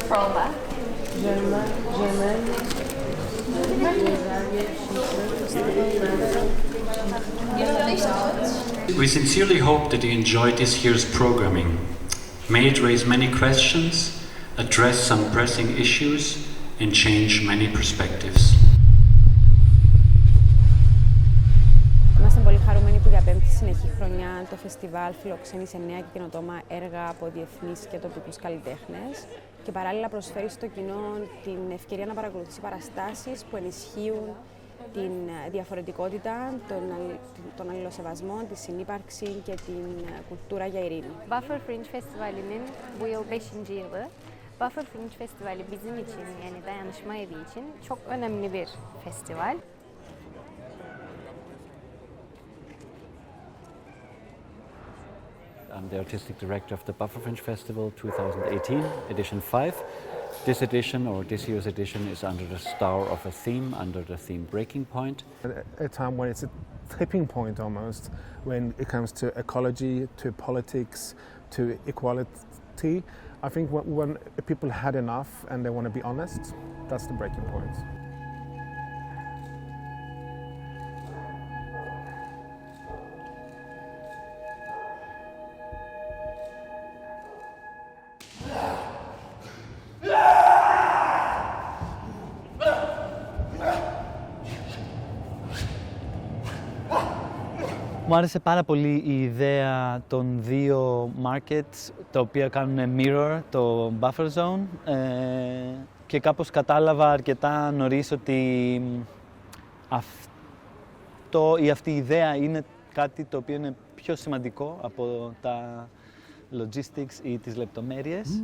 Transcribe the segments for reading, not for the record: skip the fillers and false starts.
throwback. We sincerely hope that you enjoyed this year's programming. May it raise many questions, address some pressing issues, and change many perspectives. Είμαστε πολύ χαρούμενοι που για πέμπτη συνεχή χρονιά το φεστιβάλ φιλοξενεί σε νέα και καινοτόμα έργα από διεθνείς και τοπικούς καλλιτέχνες και παράλληλα προσφέρει στο κοινό την ευκαιρία να παρακολουθήσει παραστάσεις που ενισχύουν την διαφορετικότητα, τον αλληλοσεβασμό, τη συνύπαρξη και την κουλτούρα για ειρήνη. Buffer Fringe Festival'inin bu yıl 5. yılı. Buffer Fringe Festivali bizim için, yani dayanışma evi için çok önemli bir festival. I'm the artistic director of the Buffer Fringe Festival 2018, edition 5. This edition, or this year's edition, is under the star of a theme, under the theme Breaking Point. A time when it's a tipping point almost, when it comes to ecology, to politics, to equality. I think when people had enough and they want to be honest, that's the breaking point. Μου άρεσε πάρα πολύ η ιδέα των δύο markets, τα οποία κάνουν mirror το buffer zone και κάπως κατάλαβα αρκετά νωρίς ότι αυτή η ιδέα είναι κάτι το οποίο είναι πιο σημαντικό από τα logistics ή τις λεπτομέρειες.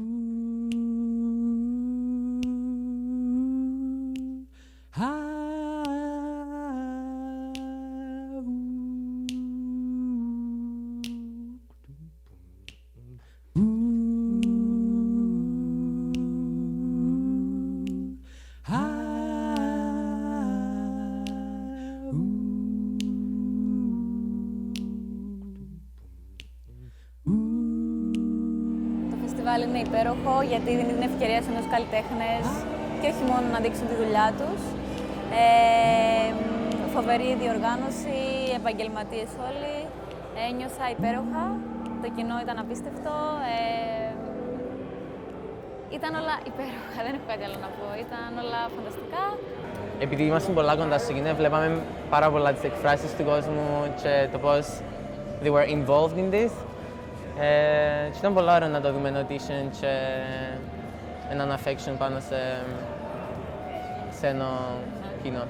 Το φεστιβάλ είναι υπέροχο γιατί δίνει την ευκαιρία σε νέους καλλιτέχνες και όχι μόνο να δείξουν τη δουλειά τους. Φοβερή διοργάνωση, επαγγελματίες όλοι. Ένιωσα υπέροχα, το κοινό ήταν απίστευτο. Ήταν όλα υπέροχα, δεν έχω κάτι άλλο να πω. Ήταν όλα φανταστικά. Επειδή είμαστε πολλά κοντά στο κοινό, βλέπαμε πάρα πολλά τις εκφράσεις του κόσμου και το πώς they were involved in this. Και ήταν πολύ ωραίο να το δούμε ότι είχε και έναν affection πάνω σε ένα κοινό.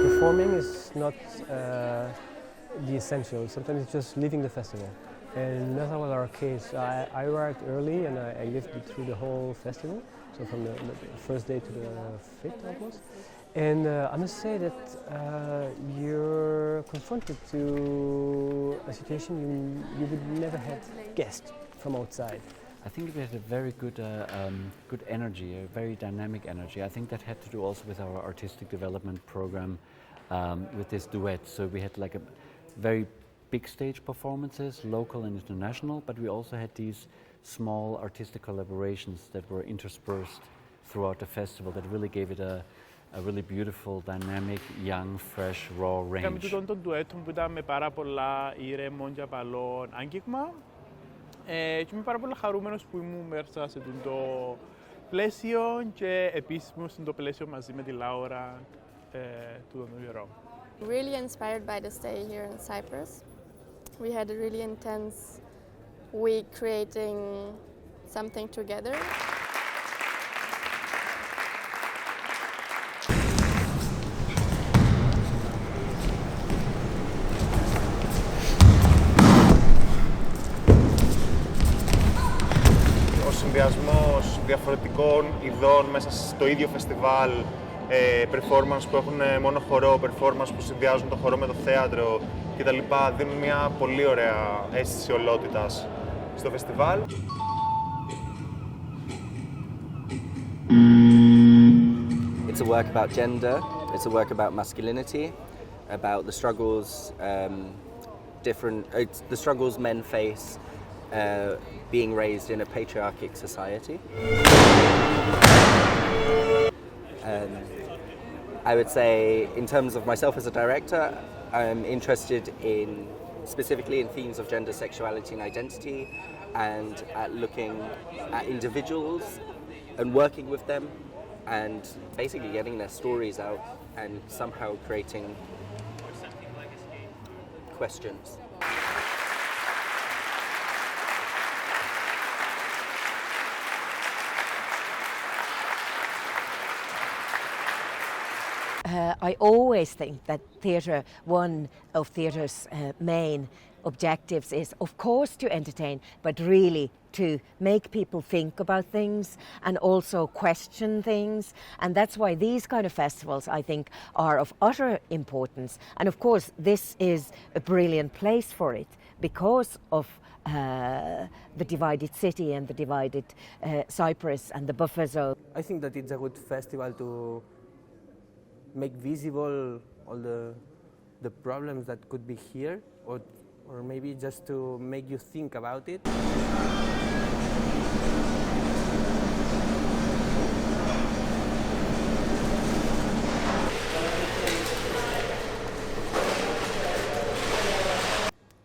Performing is not the essential. Sometimes it's just living the festival. And that was our case. I arrived early and I lived through the whole festival, so from the first day to the 5th almost. And I must say that you're confronted to a situation you would never have guessed from outside. I think we had a very good energy, a very dynamic energy. I think that had to do also with our artistic development program with this duet. So we had like a very big stage performances, local and international, but we also had these small artistic collaborations that were interspersed throughout the festival that really gave it a really beautiful, dynamic, young, fresh, raw range. Είχαμε τούτον τον ντουέτο που ήταν με πάρα πολλά ήρεμο και απαλό άγγιγμα και είμαι πάρα πολύ χαρούμενος που ήμουν μέσα σε το πλαίσιο και επίσης ήμουν στο πλαίσιο μαζί με τη Λάουρα του τον καιρό. Really inspired by the stay here in Cyprus. We had a really intense week creating something together. Ο συνδυασμός διαφορετικών ειδών μέσα στο ίδιο φεστιβάλ performance που έχουν μόνο χορό, performance που συνδυάζουν το χορό με το θέατρο κτλ. Δίνουν μια πολύ ωραία αίσθηση ολότητας στο φεστιβάλ. It's a work about gender, it's a work about masculinity, about the struggles the struggles men face being raised in a patriarchic society. I would say, in terms of myself as a director, I'm interested specifically in themes of gender, sexuality and identity, and at looking at individuals and working with them and basically getting their stories out and somehow creating questions. I always think that theatre, one of theatre's main objectives is, of course, to entertain, but really to make people think about things and also question things. And that's why these kind of festivals, I think, are of utter importance. And of course, this is a brilliant place for it because of the divided city and the divided Cyprus and the buffer zone. I think that it's a good festival to make visible all the problems that could be here, or maybe just to make you think about it.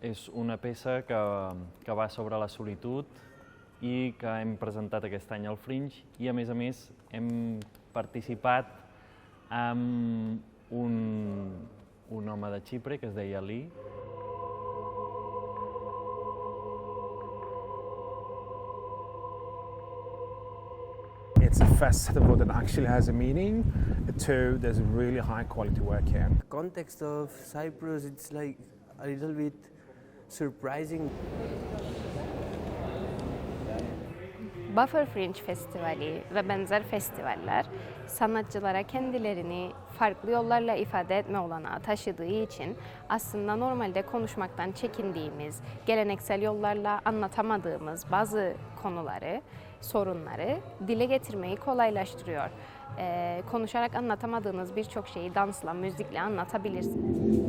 És una peça que va sobre la solitud i que hem presentat aquest any al Fringe i, a més, hem participat amb un home de Xipre que es deia Lee. It's a festival that actually has a meaning. Two, there's really high quality work here. The context of Cyprus, it's like a little bit surprising. Buffer Fringe Festivali ve benzer festivaller sanatçılara kendilerini farklı yollarla ifade etme olanağı taşıdığı için aslında normalde konuşmaktan çekindiğimiz, geleneksel yollarla anlatamadığımız bazı konuları, sorunları dile getirmeyi kolaylaştırıyor. Konuşarak anlatamadığınız birçok şeyi dansla, müzikle anlatabilirsiniz.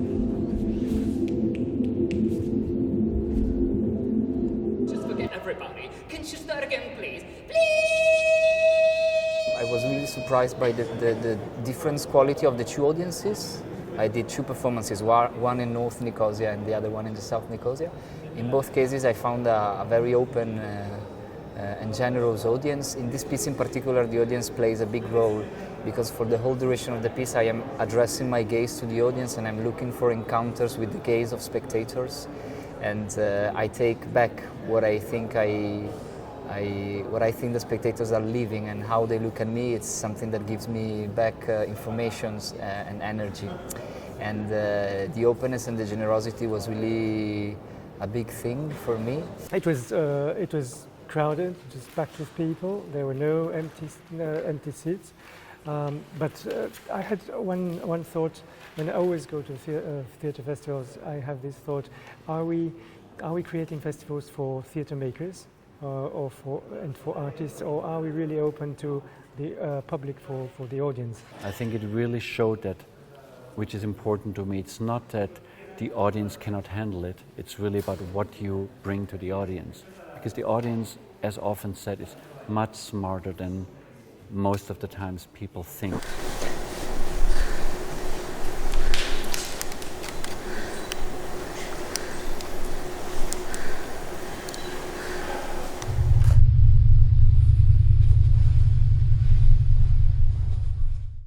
Everybody, can you start again, please? I was really surprised by the different quality of the two audiences. I did two performances, one in North Nicosia and the other one in the South Nicosia. In both cases I found a very open and generous audience. In this piece in particular, the audience plays a big role because for the whole duration of the piece I am addressing my gaze to the audience and I'm looking for encounters with the gaze of spectators. And I take back what I think the spectators are living and how they look at me. It's something that gives me back informations and energy. And the openness and the generosity was really a big thing for me. It was crowded, just packed with people. There were no empty seats. But I had one thought. When I always go to theatre festivals, I have this thought: Are we creating festivals for theatre makers, or for artists, or are we really open to the public for the audience? I think it really showed that, which is important to me. It's not that the audience cannot handle it. It's really about what you bring to the audience, because the audience, as often said, is much smarter than most of the times people think.